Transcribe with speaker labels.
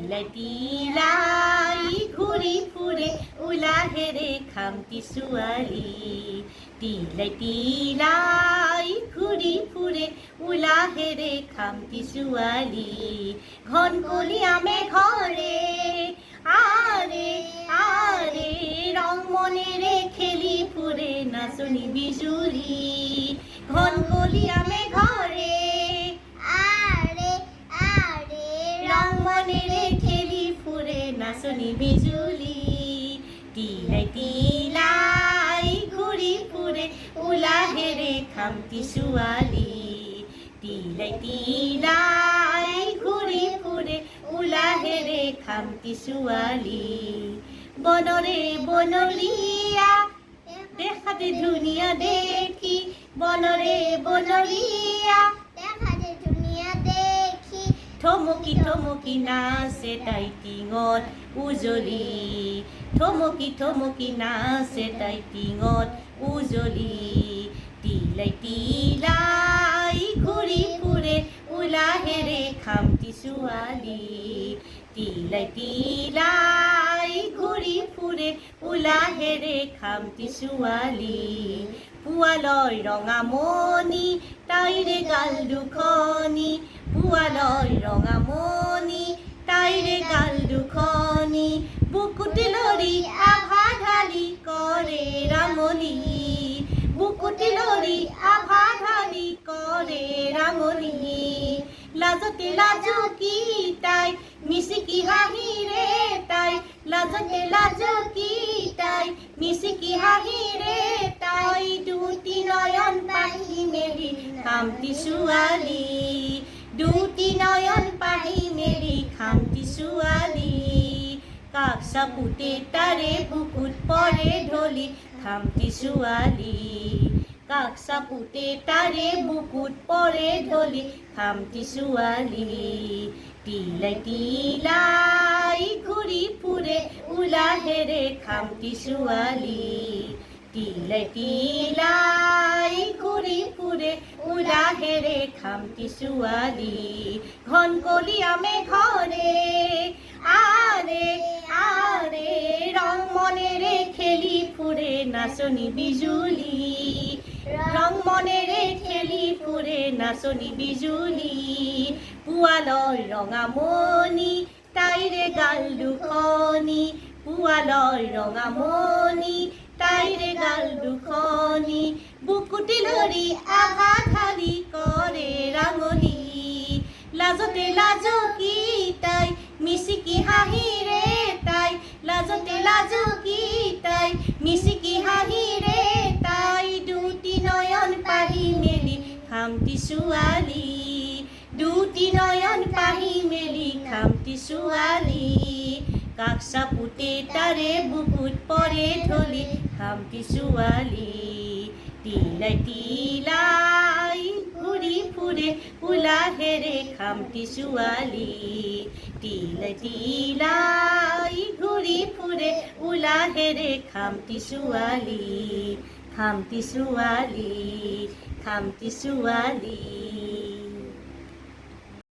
Speaker 1: টিলাই টিলাই ঘুরি ফুৰে উলাহেৰে খামটি ছোৱালী টিলাই টিলাই ঘুৰি ফুৰে উলাহেৰে খামটি ছোৱালী ঘন কলীয়া মেঘৰে আৰে আৰে ৰং মনেৰে খেলি ফুৰে নাচনি বিজুলী ঘন কলীয়া মেঘৰে নাচনি বিজুলী টিলাই টিলাই ঘুৰি ফুৰে উলাহেৰে খামটি ছোৱালী টিলাই টিলাই ঘুৰি ফুৰে উলাহেৰে খামটি ছোৱালী বনৰে বনৰীয়া দেখাতে ধুনীয়া দেখি বনৰে বনৰীয়া থমকি থমকি নাচে তাই টিঙত উজলি থমকি থমকি নাচে তাই টিঙত উজলি টিলাই টিলাই ঘুৰি ফুৰে উলাহেৰে খামটি ছোৱালী টিলাই টিলাই ঘুৰি ফুৰে উলাহেৰে খামটি ছোৱালী পুৱালৈ ৰঙামণি তাইৰে গাল দুখনি পুৱালৈ ৰঙামণি তাইৰে গাল দুখনি বুকুটি লৰি আভা ঢালি কৰে ৰাঙলী বুকুটি লৰি আভা ঢালি কৰে ৰাঙলী লাজতে লাজুকি তাই মিচিকি হাঁহিৰে তাই লাজতে লাজুকি তাই মিচিকি হাঁহিৰে তাই দুটি নয়ন পাহি মেলি খামটি ছোৱালী দুটি নয়ন পাহি মেলি খামটি ছোৱালী কাষ চাপুতে তাৰে বুকুত পৰে ঢলি খামটি ছোৱালী কাষ চাপুতে তাৰে বুকুত পৰে ঢলি খামটি ছোৱালী টিলাই টিলাই ঘুৰি ফুৰে উলাহেৰে খামটি ছোৱালী টিলাই টিলাই ঘুৰি ফুৰে উলাহেৰে খামটি ছোৱালী ঘন কলীয়া মেঘৰে আৰে আৰে ৰং মনেৰে খেলি ফুৰে নাচনি বিজুলী ৰং মনেৰে খেলি ফুৰে নাচনি বিজুলী পুৱালৈ ৰঙামণি তাইৰে গাল দুখনি পুৱালৈ ৰঙামণি তাইৰে গাল দুখনি বুকুটি লৰি আভা ঢালি কৰে ৰাঙলী লাজতে লাজুকি তাই মিচিকি হাঁহিৰে তাই লাজতে লাজুকি তাই মিচিকি হাঁহিৰে তাই দুটি নয়ন পাহি মেলি খামটি ছোৱালী দুটি নয়ন পাহি মেলি খামটি ছোৱালী কাষ চাপুতে তাৰে বুকুত পৰে ঢলি খামটি ছোৱালী টিলাই টিলাই ঘুৰি ফুৰে উলাহেৰে খামটি ছোৱালী টিলাই টিলাই ঘুৰি ফুৰে উলাহেৰে খামটি ছোৱালী খামটি ছোৱালী খামটি ছোৱালী